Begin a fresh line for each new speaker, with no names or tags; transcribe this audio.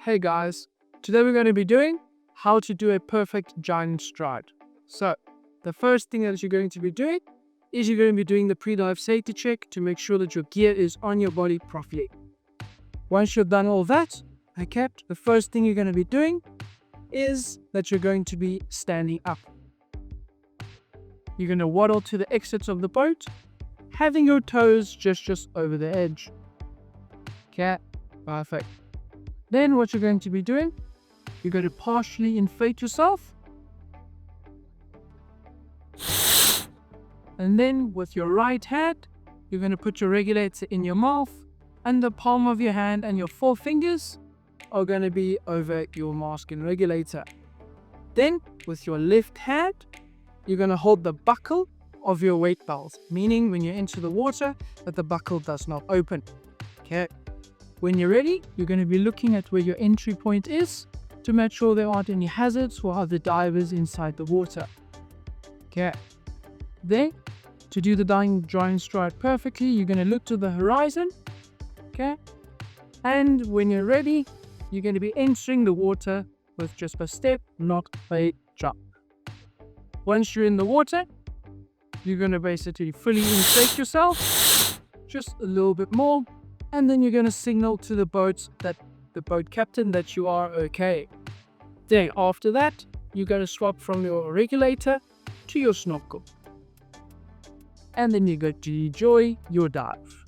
Hey guys, today we're going to be doing how to do a perfect giant stride. So, the first thing that you're going to be doing is you're going to be doing the pre-dive safety check to make sure that your gear is on your body properly. Once you've done all that, the first thing you're going to be doing is that you're going to be standing up. You're going to waddle to the exits of the boat, having your toes just over the edge. Okay, perfect. Then what you're going to be doing, you're going to partially inflate yourself. And then with your right hand, you're going to put your regulator in your mouth, and the palm of your hand and your 4 fingers are going to be over your mask and regulator. Then with your left hand, you're going to hold the buckle of your weight belt, meaning when you enter the water that the buckle does not open. Okay. When you're ready, you're going to be looking at where your entry point is to make sure there aren't any hazards or other divers inside the water. Okay. Then, to do the giant stride perfectly, you're going to look to the horizon. Okay. And when you're ready, you're going to be entering the water with just a step, not a jump. Once you're in the water, you're going to basically fully inflate yourself, just a little bit more. And then you're going to signal to the boat captain that you are okay. Then after that, you're going to swap from your regulator to your snorkel. And then you're going to enjoy your dive.